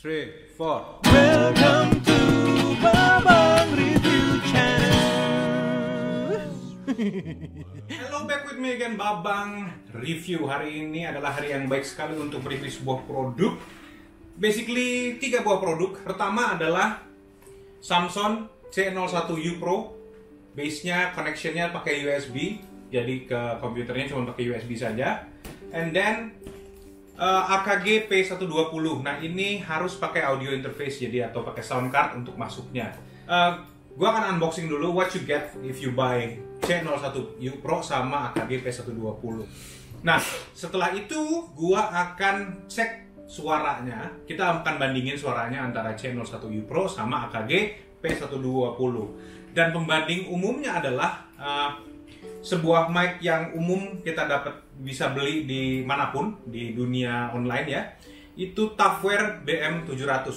3, 4. Welcome to Babang Review Channel. Hello, back with me again, Babang Review. Hari ini adalah hari yang baik sekali untuk mereview sebuah produk. Basically, 3 buah produk. Pertama adalah Samsung C01U Pro. Base-nya, connection-nya pakai USB. Jadi ke komputernya cuma pakai USB saja. And then AKG P120. Nah, ini harus pakai audio interface jadi atau pakai sound card untuk masuknya. Gua akan unboxing dulu what you get if you buy C01U Pro sama AKG P120. Nah, setelah itu gua akan cek suaranya. Kita akan bandingin suaranya antara C01U Pro sama AKG P120. Dan pembanding umumnya adalah sebuah mic yang umum kita bisa beli di manapun di dunia online ya. Itu Tavware BM700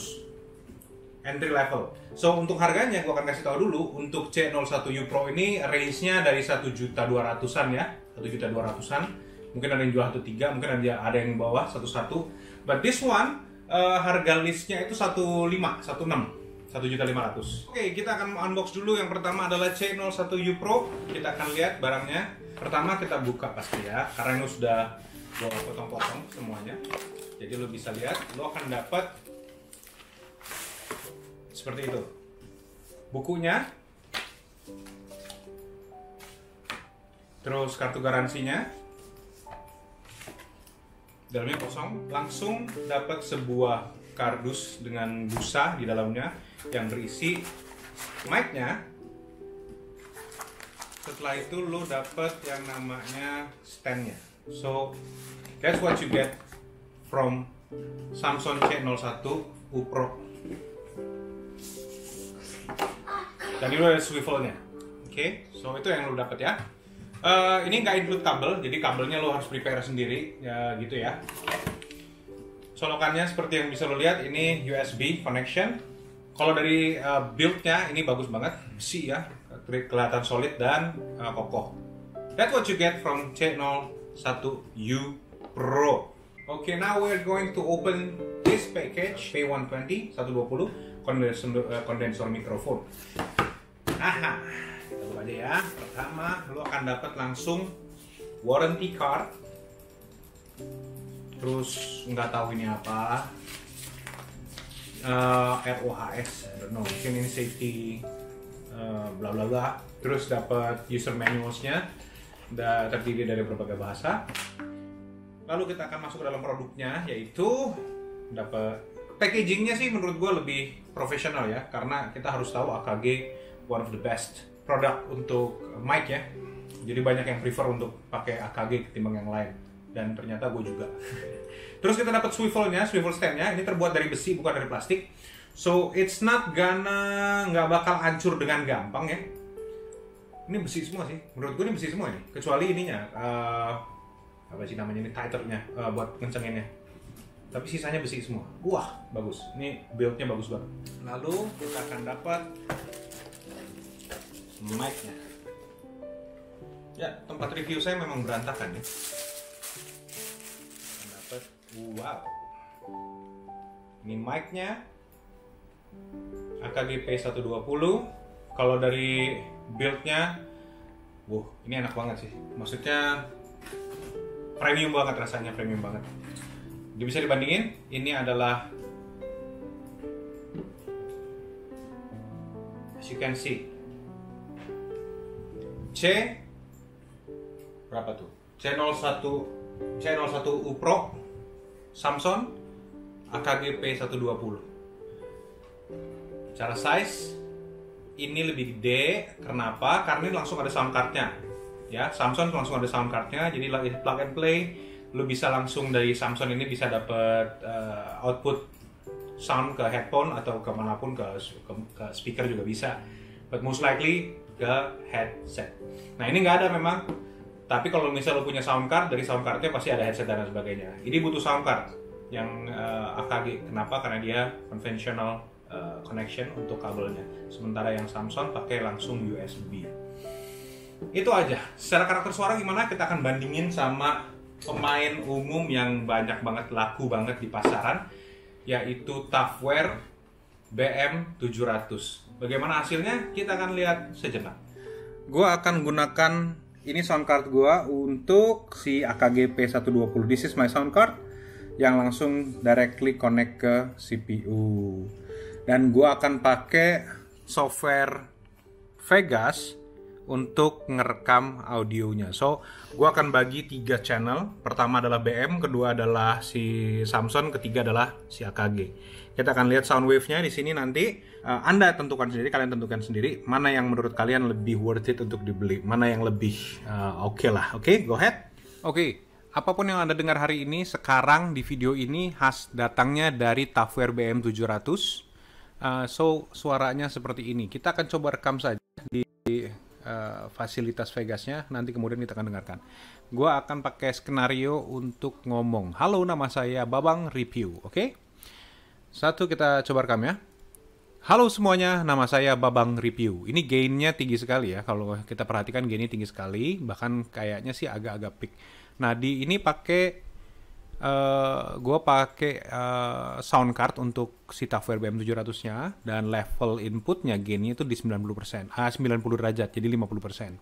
entry level. So untuk harganya gua akan kasih tahu dulu. Untuk C01U Pro ini range-nya dari 1.200.000-an ya, 1.200.000-an. Mungkin ada yang jual 1.3, mungkin ada yang bawah 1.1. But this one harga listnya itu 1.500.000. Oke, kita akan unbox dulu. Yang pertama adalah C01U Pro. Kita akan lihat barangnya. Pertama kita buka pasti ya, karena ini sudah gua potong-potong semuanya. Jadi lo bisa lihat, lo akan dapat seperti itu. Bukunya, terus kartu garansinya. Dalamnya kosong. Langsung dapat sebuah kardus dengan busa di dalamnya yang berisi mic-nya. Setelah itu lo dapet yang namanya stand-nya. So that's what you get from Samsung C01U Pro. Dan ini ada swivel-nya. Oke, so itu yang lo dapet ya. Ini nggak include kabel, jadi kabelnya lo harus prepare sendiri ya, gitu ya. Solokannya seperti yang bisa lo lihat, ini USB connection. Kalau dari build-nya ini bagus banget, besi ya, kelihatan solid dan kokoh. That's what you get from C01U Pro. Okay, now we're going to open this package P120 condenser microphone. Aha, kita buka aja ya. Pertama, lo akan dapat langsung warranty card. Terus nggak tahu ini apa, ROHS, I don't know, mungkin ini safety, bla bla bla. Terus dapat user manualsnya, terdiri dari berbagai bahasa. Lalu kita akan masuk ke dalam produknya, yaitu dapat packagingnya sih menurut gue lebih profesional ya, karena kita harus tahu AKG one of the best product untuk mic ya. Jadi banyak yang prefer untuk pakai AKG ketimbang yang lain. Dan ternyata gue juga. Terus kita dapat swivel stand-nya. Ini terbuat dari besi, bukan dari plastik. So it's not nggak bakal hancur dengan gampang ya. Ini besi semua sih. Menurut gue ini besi semua ini. Kecuali ininya, apa sih namanya ini, titernya buat ngencenginnya. Tapi sisanya besi semua. Wah, bagus. Ini build-nya bagus banget. Lalu kita akan dapat mic-nya. Ya, tempat review saya memang berantakan ya. Wow, ini mic-nya AKG P120. Kalau dari build-nya, ini enak banget sih. Maksudnya premium banget rasanya, premium banget. Dia bisa dibandingin. Ini adalah, as you can see, berapa tuh? C01U Pro Samsung AKG P120. Cara size ini lebih gede. Kenapa? Karena ini langsung ada sound card-nya. Ya, Samsung langsung ada sound card-nya. Jadi plug and play. Lu bisa langsung dari Samsung ini bisa dapat output sound ke headphone atau kemanapun, ke speaker juga bisa. But most likely ke headset. Nah, ini nggak ada memang. Tapi kalau misalnya lo punya sound card, dari sound cardnya pasti ada headset dan sebagainya. Ini butuh sound card yang AKG. Kenapa? Karena dia conventional connection untuk kabelnya. Sementara yang Samsung pakai langsung USB. Itu aja. Secara karakter suara gimana? Kita akan bandingin sama pemain umum yang banyak banget, laku banget di pasaran. yaitu Tafware BM700. Bagaimana hasilnya? Kita akan lihat sejenak. Gua akan gunakan ini sound card gua untuk si AKG P120. This is my sound card yang langsung directly connect ke CPU. Dan gua akan pakai software Vegas untuk ngerekam audionya. So, gua akan bagi 3 channel. Pertama adalah BM, kedua adalah si Samson, ketiga adalah si AKG. Kita akan lihat sound wave-nya di sini nanti. Anda tentukan sendiri, kalian tentukan sendiri mana yang menurut kalian lebih worth it untuk dibeli, mana yang lebih oke lah. Oke, go ahead. Oke, apapun yang Anda dengar hari ini sekarang di video ini datangnya dari Tafware BM700. So, suaranya seperti ini. Kita akan coba rekam saja di fasilitas Vegasnya, nanti kemudian kita akan dengarkan. Gua akan pakai skenario untuk ngomong. Halo, nama saya Babang Review, oke? Satu, kita coba rekam ya. Halo semuanya, nama saya Babang Review. Ini gainnya tinggi sekali ya. Kalau kita perhatikan gainnya tinggi sekali, bahkan kayaknya sih agak-agak peak. Nah, di ini gue pakai sound card untuk si Tafware BM700-nya, dan level inputnya gainnya itu di 90%, 90 derajat, jadi 50%.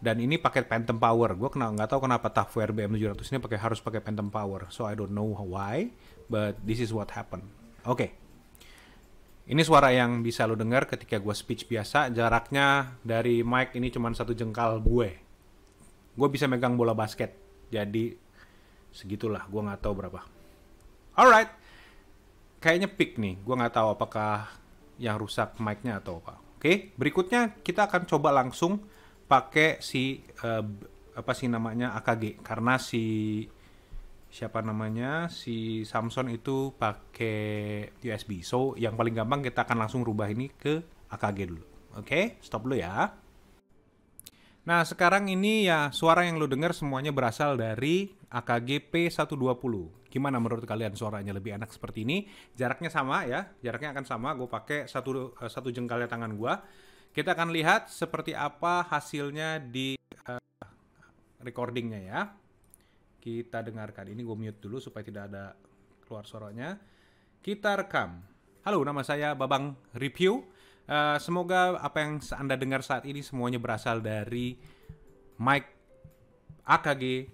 Dan ini pakai Phantom Power. Gue nggak tahu kenapa Tafware BM700 ini harus pakai Phantom Power. So I don't know why, but this is what happened. Oke. Ini suara yang bisa lo dengar ketika gue speech biasa. Jaraknya dari mic ini cuma 1 jengkal gue. Gue bisa megang bola basket. Jadi segitulah, gue nggak tahu berapa. Alright. Kayaknya peak nih. Gue nggak tahu apakah yang rusak mic-nya atau apa. Oke. Berikutnya kita akan coba langsung pakai si AKG, karena si Samson itu pakai USB. So yang paling gampang kita akan langsung rubah ini ke AKG dulu. Oke, stop dulu ya. Nah, sekarang ini ya suara yang lo dengar semuanya berasal dari AKG P120. Gimana menurut kalian suaranya lebih enak seperti ini? Jaraknya sama ya, jaraknya akan sama. Gue pakai satu jengkalnya tangan gue. Kita akan lihat seperti apa hasilnya di recordingnya ya. Kita dengarkan. Ini gue mute dulu supaya tidak ada keluar suaranya. Kita rekam. Halo, nama saya Babang Review. Semoga apa yang Anda dengar saat ini semuanya berasal dari mic AKG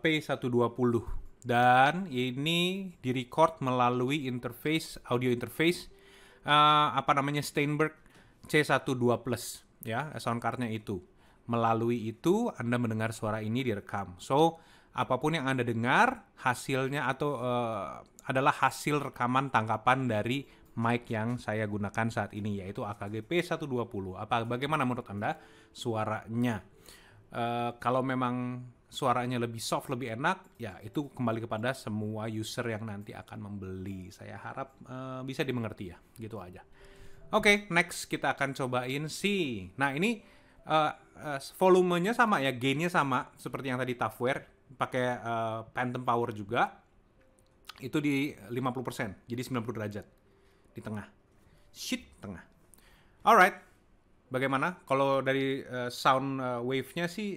P120. Dan ini direcord melalui audio interface Steinberg C12 Plus ya, sound card-nya itu. Melalui itu Anda mendengar suara ini direkam. So, apapun yang Anda dengar hasilnya adalah hasil rekaman tangkapan dari mic yang saya gunakan saat ini, yaitu AKG P120. Bagaimana menurut Anda suaranya? Kalau memang suaranya lebih soft, lebih enak, ya itu kembali kepada semua user yang nanti akan membeli. Saya harap bisa dimengerti ya, gitu aja. Oke, next kita akan cobain Nah, ini volumenya sama ya, gainnya sama seperti yang tadi Tafware, pakai Phantom Power juga. Itu di 50%, jadi 90 derajat di tengah. Tengah. Alright. Bagaimana? Kalau dari sound wave-nya sih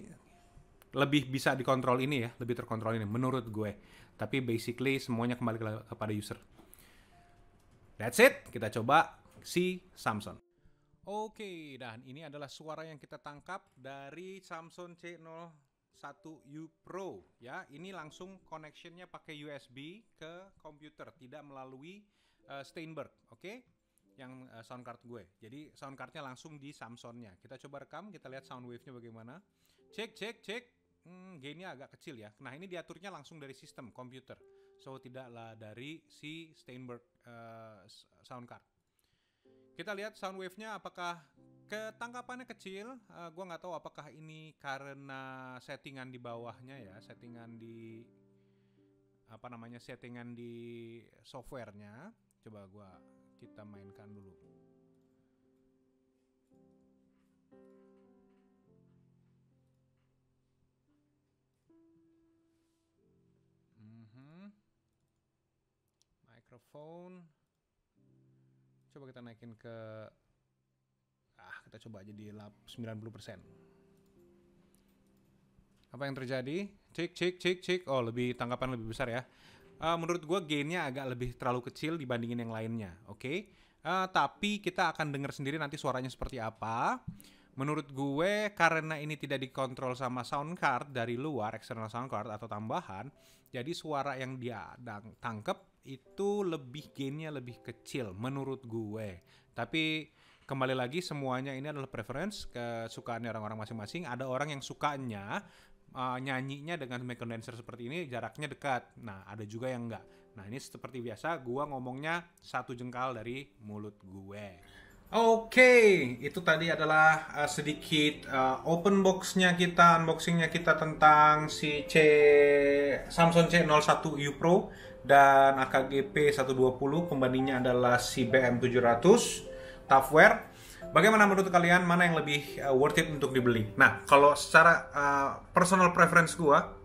lebih bisa dikontrol ini ya, lebih terkontrol ini menurut gue. Tapi basically semuanya kembali kepada user. That's it. Kita coba si Samson. Oke, dan ini adalah suara yang kita tangkap dari Samson C01U Pro ya. Ini langsung connectionnya pakai USB ke komputer, tidak melalui Steinberg, oke? Yang sound card gue. Jadi sound cardnya langsung di Samsonnya. Kita coba rekam, kita lihat sound wave-nya bagaimana. Cek. Gainnya agak kecil ya. Nah, ini diaturnya langsung dari sistem komputer. So tidaklah dari si Steinberg sound card. Kita lihat sound wave-nya apakah ketangkapannya kecil. Gue nggak tahu apakah ini karena settingan di bawahnya ya, settingan di softwarenya. Coba kita mainkan dulu. Microphone. Coba kita naikin ke kita coba aja di 90%. Apa yang terjadi? Cek. Oh, tangkapan lebih besar ya. menurut gue gainnya agak lebih terlalu kecil dibandingin yang lainnya, oke? Tapi kita akan dengar sendiri nanti suaranya seperti apa. Menurut gue karena ini tidak dikontrol sama sound card dari luar, external sound card atau tambahan, jadi suara yang dia tangkep itu lebih gainnya lebih kecil menurut gue. Tapi kembali lagi semuanya ini adalah preference, kesukaannya orang-orang masing-masing. Ada orang yang sukanya nyanyinya dengan mic condenser seperti ini jaraknya dekat. Nah ada juga yang enggak. Nah ini seperti biasa gue ngomongnya 1 jengkal dari mulut gue. Oke, itu tadi adalah sedikit open box-nya kita, unboxing-nya kita tentang si Samson C01 U Pro dan AKG P120. Pembandingnya adalah si BM700 Toughwear. Bagaimana menurut kalian, mana yang lebih worth it untuk dibeli? Nah, kalau secara personal preference gua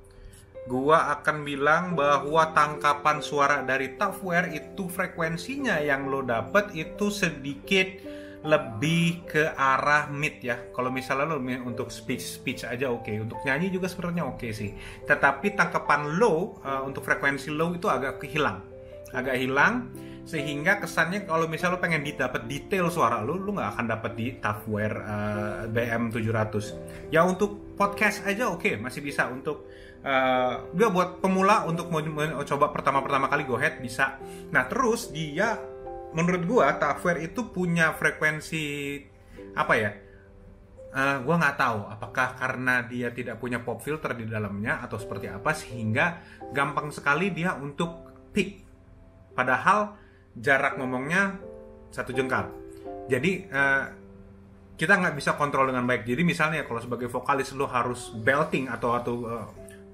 akan bilang bahwa tangkapan suara dari Toughwear itu frekuensinya yang lo dapet itu sedikit lebih ke arah mid ya. Kalau misalnya lo untuk speech aja oke. Untuk nyanyi juga sebenarnya oke sih. Tetapi tangkapan low untuk frekuensi low itu agak hilang sehingga kesannya kalau misalnya lo pengen dapet detail suara lo nggak akan dapet di Toughwear BM700. Ya untuk podcast aja oke, masih bisa. Untuk dia buat pemula untuk mau coba pertama kali go ahead bisa. Nah terus dia menurut gua Toughwear itu punya frekuensi apa ya? Gua nggak tahu apakah karena dia tidak punya pop filter di dalamnya atau seperti apa sehingga gampang sekali dia untuk pick. Padahal jarak ngomongnya 1 jengkal. Jadi kita nggak bisa kontrol dengan baik. Jadi misalnya kalau sebagai vokalis lo harus belting atau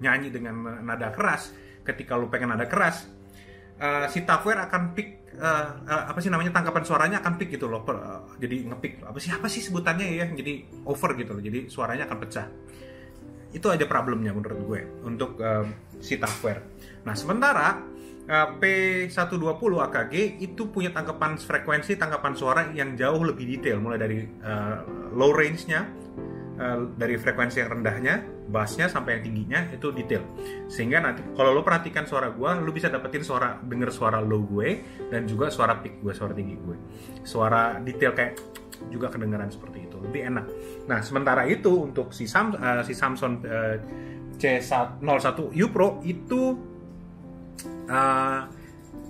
nyanyi dengan nada keras. Ketika lo pengen nada keras, si Toughwear akan pick tangkapan suaranya akan pick gitu loh, jadi ngepick apa sih sebutannya ya, jadi over gitu loh, jadi suaranya akan pecah. Itu aja problemnya menurut gue untuk si Toughwear. Nah sementara P120 AKG itu punya tangkapan suara yang jauh lebih detail, mulai dari low range-nya, dari frekuensi yang rendahnya, bassnya sampai yang tingginya itu detail. Sehingga nanti kalau lo perhatikan suara gue, lo bisa dapetin denger suara low gue dan juga suara peak gue, suara tinggi gue. Suara detail kayak juga kedengaran seperti itu, lebih enak. Nah sementara itu untuk si Samson C01 U Pro itu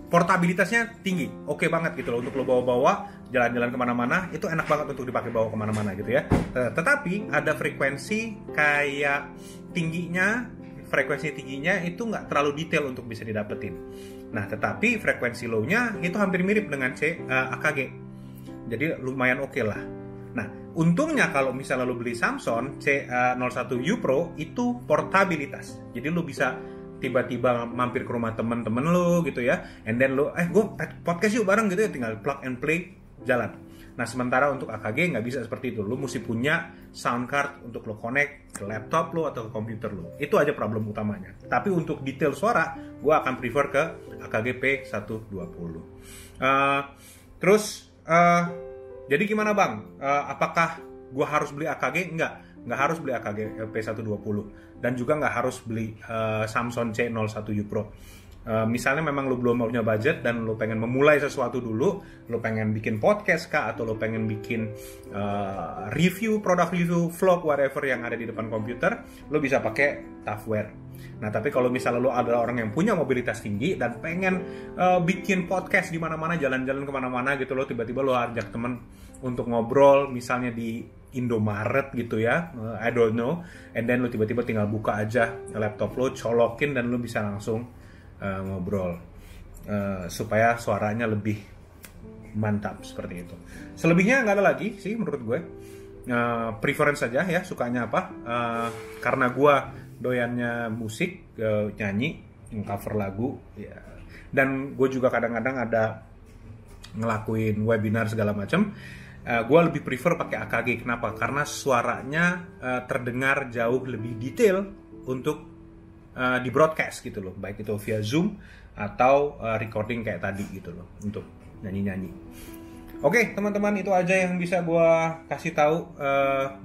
portabilitasnya tinggi, oke banget gitu loh untuk lo bawa-bawa jalan-jalan kemana-mana, itu enak banget untuk dipakai bawa kemana-mana gitu ya. Tetapi ada frekuensi kayak frekuensi tingginya itu nggak terlalu detail untuk bisa didapetin. Nah tetapi frekuensi low-nya itu hampir mirip dengan AKG, jadi lumayan oke lah. Nah untungnya kalau misalnya lo beli Samson C01 U Pro itu portabilitas, jadi lo bisa tiba-tiba mampir ke rumah temen-temen lo gitu ya, and then lo gue podcast yuk bareng gitu ya, tinggal plug and play jalan. Nah sementara untuk AKG nggak bisa seperti itu, lo mesti punya sound card untuk lo connect ke laptop lo atau ke komputer lo. Itu aja problem utamanya. Tapi untuk detail suara gue akan prefer ke AKG P120. Jadi gimana bang, apakah gue harus beli AKG? Nggak harus beli AKG P120 dan juga nggak harus beli Samson C01 U Pro. Misalnya memang lo belum punya budget dan lo pengen memulai sesuatu dulu, lo pengen bikin podcast kah, atau lo pengen bikin product review, vlog, whatever yang ada di depan komputer, lo bisa pakai Toughwear. Nah tapi kalau misalnya lo adalah orang yang punya mobilitas tinggi dan pengen bikin podcast di mana-mana, jalan-jalan kemana-mana gitu, lo tiba-tiba lo ajak temen untuk ngobrol misalnya di Indomaret gitu ya, I don't know, and then lo tiba-tiba tinggal buka aja laptop lo, colokin dan lo bisa langsung ngobrol supaya suaranya lebih mantap seperti itu. Selebihnya nggak ada lagi sih menurut gue, preference saja ya, sukanya apa. Karena gue doyannya musik, nyanyi, cover lagu ya. Dan gue juga kadang-kadang ada ngelakuin webinar segala macam. Gue lebih prefer pakai AKG. Kenapa? Karena suaranya terdengar jauh lebih detail untuk di broadcast gitu loh, baik itu via Zoom atau recording kayak tadi gitu loh, untuk nyanyi-nyanyi. Oke teman-teman, itu aja yang bisa gue kasih tahu,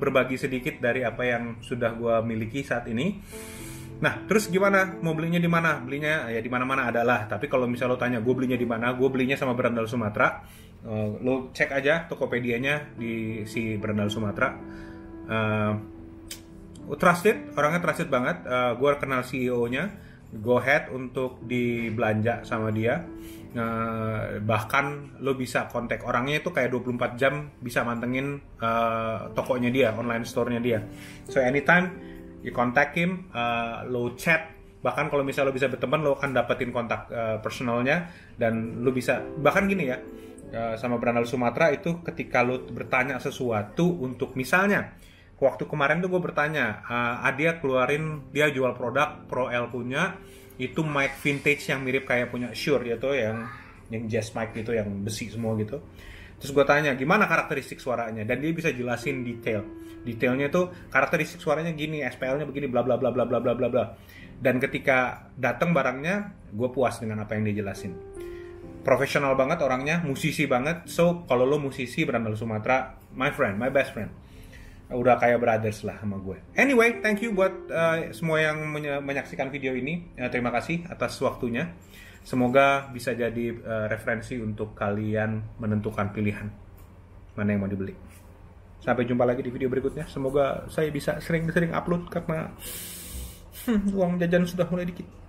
berbagi sedikit dari apa yang sudah gue miliki saat ini. Nah, terus gimana? Mau belinya di mana? Belinya ya di mana-mana adalah. Tapi kalau misal lo tanya, gue belinya di mana? Gue belinya sama Berandal Sumatera. Lo cek aja Tokopedia-nya di si Berandal Sumatera. Trusted, orangnya trusted banget. Gue kenal CEO-nya. Go ahead untuk dibelanja sama dia. Bahkan lo bisa kontak orangnya itu kayak 24 jam bisa mantengin tokonya dia, online store-nya dia. So anytime you contact him, lo chat, bahkan kalau misalnya lo bisa berteman, lo akan dapetin kontak personalnya, dan lo bisa, bahkan gini ya, sama Berandal Sumatera itu ketika lo bertanya sesuatu untuk misalnya, waktu kemarin tuh gue bertanya, dia keluarin, dia jual produk Pro L punya, itu mic vintage yang mirip kayak punya Shure gitu, yang jazz mic gitu, yang besi semua gitu. Terus gue tanya, gimana karakteristik suaranya? Dan dia bisa jelasin detailnya tuh karakteristik suaranya gini, SPL-nya begini, bla bla bla bla bla bla bla bla. Dan ketika datang barangnya, gue puas dengan apa yang dia jelasin. Profesional banget orangnya, musisi banget. So kalau lo musisi, Berandal Sumatera, my friend, my best friend. Udah kayak brothers lah sama gue. Anyway, thank you buat semua yang menyaksikan video ini. Terima kasih atas waktunya. Semoga bisa jadi referensi untuk kalian menentukan pilihan mana yang mau dibeli. Sampai jumpa lagi di video berikutnya. Semoga saya bisa sering-sering upload karena uang jajan sudah mulai dikit.